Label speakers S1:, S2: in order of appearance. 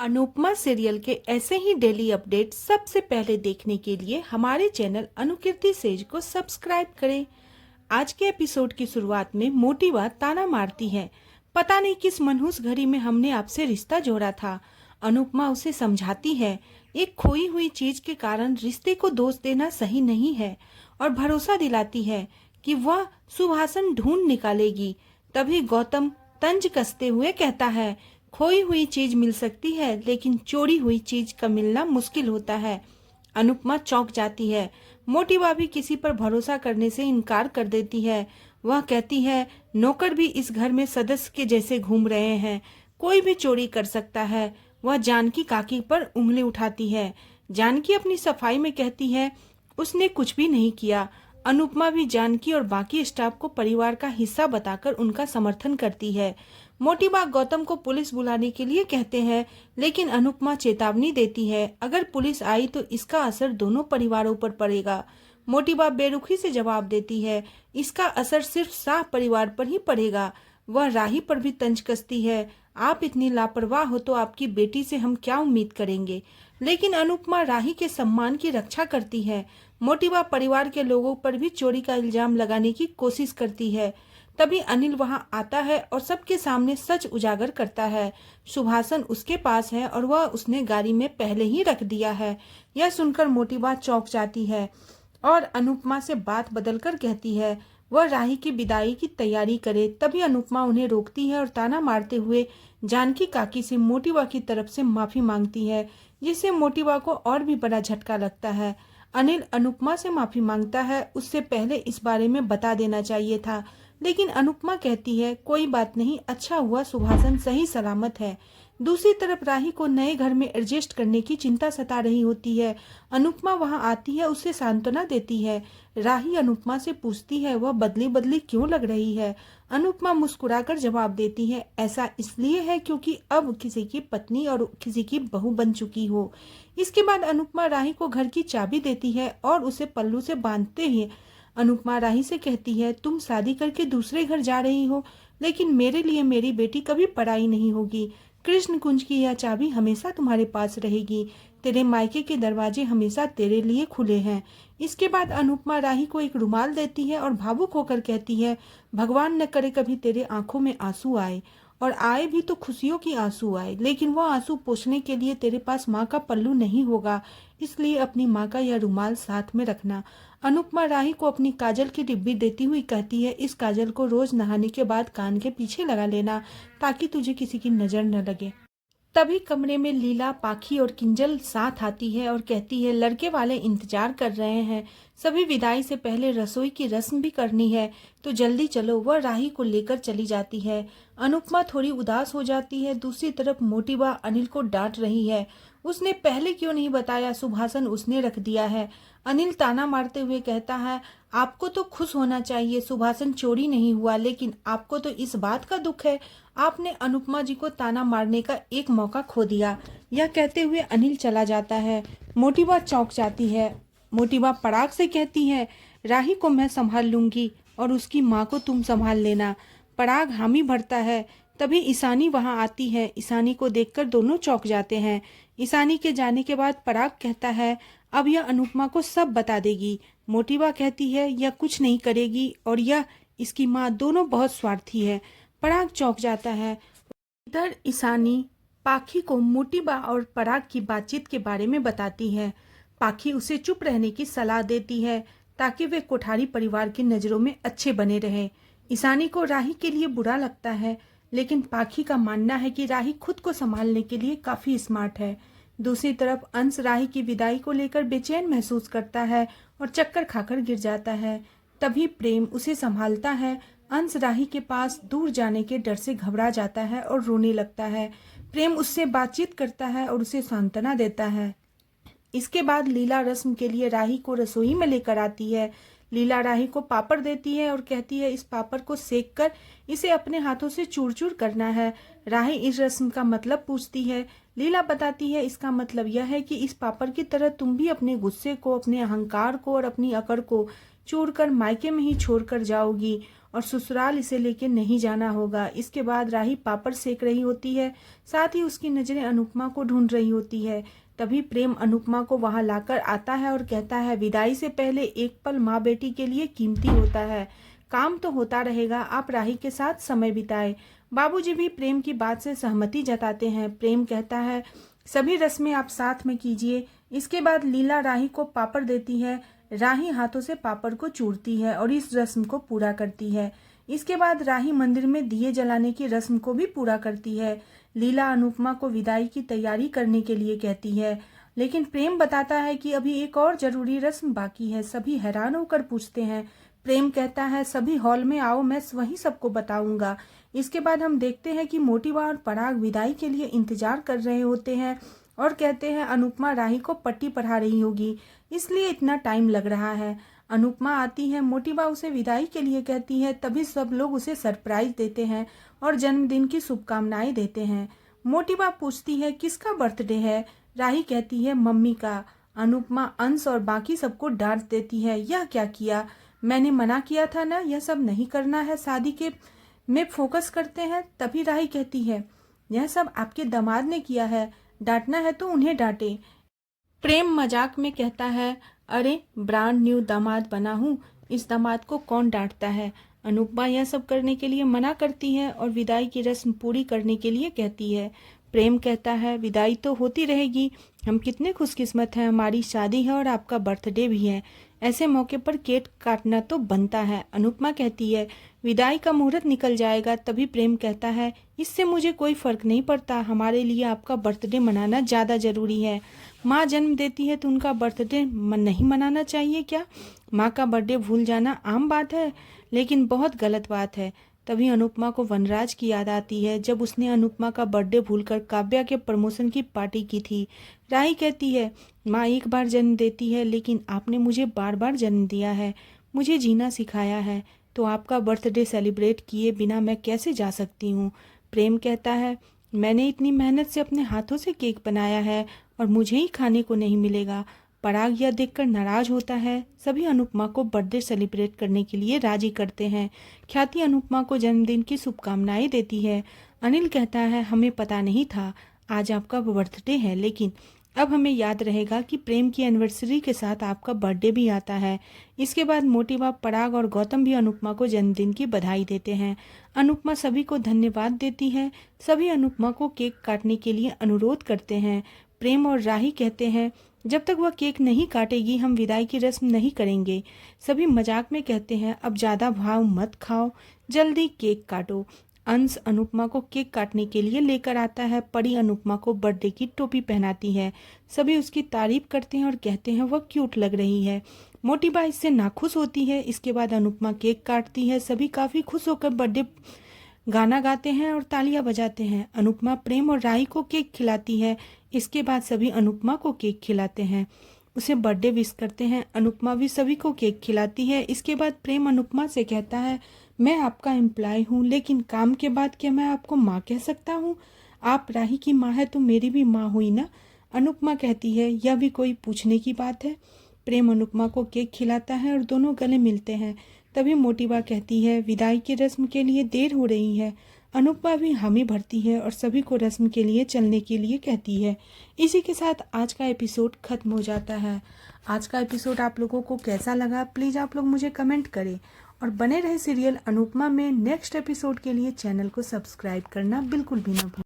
S1: Anupama serial के ऐसे ही daily update सबसे पहले देखने के लिए हमारे चैनल अनुकीर्ति सेज को सब्सक्राइब करें। आज के एपिसोड की शुरुआत में मोटी बात ताना मारती है। पता नहीं किस मनहूस घड़ी में हमने आपसे रिश्ता जोड़ा था। अनुपमा उसे समझाती है, एक खोई हुई चीज के कारण रिश्ते को दोष देना सही नहीं है, और भरोसा दिलाती है कि वह सुभाषन ढूंढ निकालेगी। तभी गौतम तंज कसते हुए कहता है, खोई हुई चीज मिल सकती है लेकिन चोरी हुई चीज का मिलना मुश्किल होता है। अनुपमा चौंक जाती है। मोटी भाभी किसी पर भरोसा करने से इनकार कर देती है। वह कहती है, नौकर भी इस घर में सदस्य के जैसे घूम रहे हैं, कोई भी चोरी कर सकता है। वह जानकी काकी पर उंगली उठाती है। जानकी अपनी सफाई में कहती है, उसने कुछ भी नहीं किया। अनुपमा भी जानकी और बाकी स्टाफ को परिवार का हिस्सा बताकर उनका समर्थन करती है। मोटी बा गौतम को पुलिस बुलाने के लिए कहते हैं, लेकिन अनुपमा चेतावनी देती है, अगर पुलिस आई तो इसका असर दोनों परिवारों पर पड़ेगा। मोटी बा बेरुखी से जवाब देती है, इसका असर सिर्फ शाह परिवार पर ही पड़ेगा। वह राही पर भी तंज कसती है, आप इतनी लापरवाह हो तो आपकी बेटी से हम क्या उम्मीद करेंगे। लेकिन अनुपमा राही के सम्मान की रक्षा करती है। मोटी बा परिवार के लोगों पर भी चोरी का इल्जाम लगाने की कोशिश करती है। तभी अनिल वहां आता है और सबके सामने सच उजागर करता है। सुभाषन उसके पास है और वह उसने गाड़ी में पहले ही रख दिया है। यह सुनकर मोटी बात चौंक जाती है और अनुपमा से बात बदलकर कहती है, वह राही की विदाई की तैयारी करे। तभी अनुपमा उन्हें रोकती है और ताना मारते हुए जानकी काकी से मोटीबा की तरफ से माफी मांगती है, जिससे मोटीबा को और भी बड़ा झटका लगता है। अनिल अनुपमा से माफी मांगता है, उससे पहले इस बारे में बता देना चाहिए था, लेकिन अनुपमा कहती है, कोई बात नहीं, अच्छा हुआ सुभाषन सही सलामत है। दूसरी तरफ राही को नए घर में एडजस्ट करने की चिंता सता रही होती है। अनुपमा वहां आती है, उसे सांत्वना देती है। राही अनुपमा से पूछती है, वह बदली बदली क्यों लग रही है। अनुपमा मुस्कुराकर जवाब देती है, ऐसा इसलिए है क्योंकि अब किसी की पत्नी और किसी की बहू बन चुकी हो। इसके बाद अनुपमा राही को घर की चाबी देती है और उसे पल्लू से बांधते ही अनुपमा राही से कहती है, तुम शादी करके दूसरे घर जा रही हो, लेकिन मेरे लिए मेरी बेटी कभी पराई नहीं होगी। कृष्ण कुंज की यह चाबी हमेशा तुम्हारे पास रहेगी। तेरे मायके के दरवाजे हमेशा तेरे लिए खुले हैं। इसके बाद अनुपमा राही को एक रुमाल देती है और भावुक होकर कहती है, भगवान न करे कभी तेरे आंखों में आंसू आए, और आए भी तो खुशियों की आंसू आए, लेकिन वह आंसू पोंछने के लिए तेरे पास माँ का पल्लू नहीं होगा, इसलिए अपनी माँ का यह रुमाल साथ में रखना। अनुपमा राही को अपनी काजल की डिब्बी देती हुई कहती है, इस काजल को रोज नहाने के बाद कान के पीछे लगा लेना, ताकि तुझे किसी की नजर न लगे। तभी कमरे में लीला, पाखी और किंजल साथ आती है और कहती है, लड़के वाले इंतजार कर रहे हैं, सभी विदाई से पहले रसोई की रस्म भी करनी है, तो जल्दी चलो। वह राही को लेकर चली जाती है। अनुपमा थोड़ी उदास हो जाती है। दूसरी तरफ मोटीबा अनिल को डांट रही है, उसने पहले क्यों नहीं बताया, सुभाषन उसने रख दिया है। अनिल ताना मारते हुए कहता है, आपको तो खुश होना चाहिए, सुभाषन चोरी नहीं हुआ, लेकिन आपको तो इस बात का दुख है, आपने अनुपमा जी को ताना मारने का एक मौका खो दिया। यह कहते हुए अनिल चला जाता है। मोटीबा चौंक जाती है। मोटीबा पराग से कहती है, राही को मैं संभाल लूंगी और उसकी माँ को तुम संभाल लेना। पराग हामी भरता है। तभी ईशानी वहां आती है। ईशानी को देखकर दोनों चौंक जाते हैं। ईशानी के जाने के बाद पराग कहता है, अब यह अनुपमा को सब बता देगी। मोटीबा कहती है, यह कुछ नहीं करेगी और यह इसकी माँ दोनों बहुत स्वार्थी है। पराग चौंक जाता है। इधर ईशानी पाखी को मोटीबा और पराग की बातचीत के बारे में बताती है। पाखी उसे चुप रहने की सलाह देती है ताकि वे कोठारी परिवार की नजरों में अच्छे बने रहे। ईशानी को राही के लिए बुरा लगता है, लेकिन पाखी का मानना है कि राही खुद को संभालने के लिए काफी स्मार्ट है। दूसरी तरफ अंश राही की विदाई को लेकर बेचैन महसूस करता है और चक्कर खाकर गिर जाता है। तभी प्रेम उसे संभालता है। अंश राही के पास दूर जाने के डर से घबरा जाता है और रोने लगता है। प्रेम उससे बातचीत करता है और उसे सांत्वना देता है। इसके बाद लीला रस्म के लिए राही को रसोई में लेकर आती है। लीला राही को पापड़ देती है और कहती है, इस पापड़ को सेक कर इसे अपने हाथों से चूर चूर करना है। राही इस रस्म का मतलब पूछती है। लीला बताती है, इसका मतलब यह है कि इस पापड़ की तरह तुम भी अपने गुस्से को, अपने अहंकार को और अपनी अकड़ को चूरकर मायके में ही छोड़कर जाओगी और ससुराल इसे लेके नहीं जाना होगा। इसके बाद राही पापड़ सेक रही होती है, साथ ही उसकी नजरें अनुपमा को ढूंढ रही होती है। तभी प्रेम अनुपमा को वहां लाकर आता है और कहता है, विदाई से पहले एक पल माँ बेटी के लिए कीमती होता है। काम तो होता रहेगा, आप राही के साथ समय बिताए। बाबूजी भी प्रेम की बात से सहमति जताते हैं। प्रेम कहता है, सभी रस्में आप साथ में कीजिए। इसके बाद लीला राही को पापड़ देती है। राही हाथों से पापड़ को चूरती है और इस रस्म को पूरा करती है। इसके बाद राही मंदिर में दिए जलाने की रस्म को भी पूरा करती है। लीला अनुपमा को विदाई की तैयारी करने के लिए कहती है, लेकिन प्रेम बताता है कि अभी एक और जरूरी रस्म बाकी है। सभी हैरान होकर पूछते हैं। प्रेम कहता है, सभी हॉल में आओ, मैं वहीं सबको बताऊंगा। इसके बाद हम देखते हैं कि मोटिवा और पराग विदाई के लिए इंतजार कर रहे होते हैं और कहते हैं अनुपमा राही को पट्टी पढ़ा रही होगी, इसलिए इतना टाइम लग रहा है। अनुपमा आती है, मोटिवा उसे विदाई के लिए कहती है। तभी सब लोग उसे सरप्राइज देते हैं और जन्मदिन की शुभकामनाएं देते हैं। मोटिवा पूछती है, किसका बर्थडे है? राही कहती है, मम्मी का। अनुपमा अंश और बाकी सबको डांट देती है, यह क्या किया? मैंने मना किया था ना, यह सब नहीं करना है, शादी के में फोकस करते हैं। तभी राही कहती है, यह सब आपके दामाद ने किया है, डांटना है तो उन्हें डांटे। प्रेम मजाक में कहता है, अरे ब्रांड न्यू दामाद बना हूँ, इस दामाद को कौन डांटता है। अनुपमा यह सब करने के लिए मना करती है और विदाई की रस्म पूरी करने के लिए कहती है। प्रेम कहता है, विदाई तो होती रहेगी, हम कितने खुशकिस्मत हैं, हमारी शादी है और आपका बर्थडे भी है, ऐसे मौके पर केक काटना तो बनता है। अनुपमा कहती है, विदाई का मुहूर्त निकल जाएगा। तभी प्रेम कहता है, इससे मुझे कोई फर्क नहीं पड़ता, हमारे लिए आपका बर्थडे मनाना ज़्यादा जरूरी है। माँ जन्म देती है तो उनका बर्थडे नहीं मनाना चाहिए क्या? माँ का बर्थडे भूल जाना आम बात है, लेकिन बहुत गलत बात है। तभी अनुपमा को वनराज की याद आती है, जब उसने अनुपमा का बर्थडे भूलकर काव्या के प्रमोशन की पार्टी की थी। राही कहती है, माँ एक बार जन्म देती है, लेकिन आपने मुझे बार बार जन्म दिया है, मुझे जीना सिखाया है, तो आपका बर्थडे सेलिब्रेट किए बिना मैं कैसे जा सकती हूँ। प्रेम कहता है, मैंने इतनी मेहनत से अपने हाथों से केक बनाया है और मुझे ही खाने को नहीं मिलेगा। पराग यह देखकर नाराज होता है। सभी अनुपमा को बर्थडे सेलिब्रेट करने के लिए राजी करते हैं। ख्याति अनुपमा को जन्मदिन की शुभकामनाएं देती है। अनिल कहता है, हमें पता नहीं था आज आपका बर्थडे है, लेकिन अब हमें याद रहेगा कि प्रेम की एनिवर्सरी के साथ आपका बर्थडे भी आता है। इसके बाद मोटिवा, पराग और गौतम भी अनुपमा को जन्मदिन की बधाई देते हैं। अनुपमा सभी को धन्यवाद देती है। सभी अनुपमा को केक काटने के लिए अनुरोध करते हैं। प्रेम और राही कहते हैं, जब तक वह केक नहीं काटेगी हम विदाई की रस्म नहीं करेंगे। सभी मजाक में कहते हैं, अब ज़्यादा भाव मत खाओ, जल्दी केक काटो। अंश अनुपमा को केक काटने के लिए लेकर आता है। परी अनुपमा को बर्थडे की टोपी पहनाती है। सभी उसकी तारीफ करते हैं और कहते हैं वह क्यूट लग रही है। मोटिबा इससे नाखुश होती है। इसके बाद अनुपमा केक काटती है। सभी काफ़ी खुश होकर बर्थडे गाना गाते हैं और तालियां बजाते हैं। अनुपमा प्रेम और राही को केक खिलाती है। इसके बाद सभी अनुपमा को केक खिलाते हैं, उसे बर्थडे विश करते हैं। अनुपमा भी सभी को केक खिलाती है। इसके बाद प्रेम अनुपमा से कहता है, मैं आपका एम्प्लॉय हूँ, लेकिन काम के बाद क्या मैं आपको माँ कह सकता हूँ? आप राही की माँ है तो मेरी भी माँ हुई ना। अनुपमा कहती है, यह भी कोई पूछने की बात है। प्रेम अनुपमा को केक खिलाता है और दोनों गले मिलते हैं। तभी मोटिवा कहती है, विदाई की रस्म के लिए देर हो रही है। अनुपमा भी हामी भरती है और सभी को रस्म के लिए चलने के लिए कहती है। इसी के साथ आज का एपिसोड खत्म हो जाता है। आज का एपिसोड आप लोगों को कैसा लगा, प्लीज़ आप लोग मुझे कमेंट करें और बने रहे सीरियल अनुपमा में नेक्स्ट एपिसोड के लिए चैनल को सब्सक्राइब करना बिल्कुल भी ना भूलें।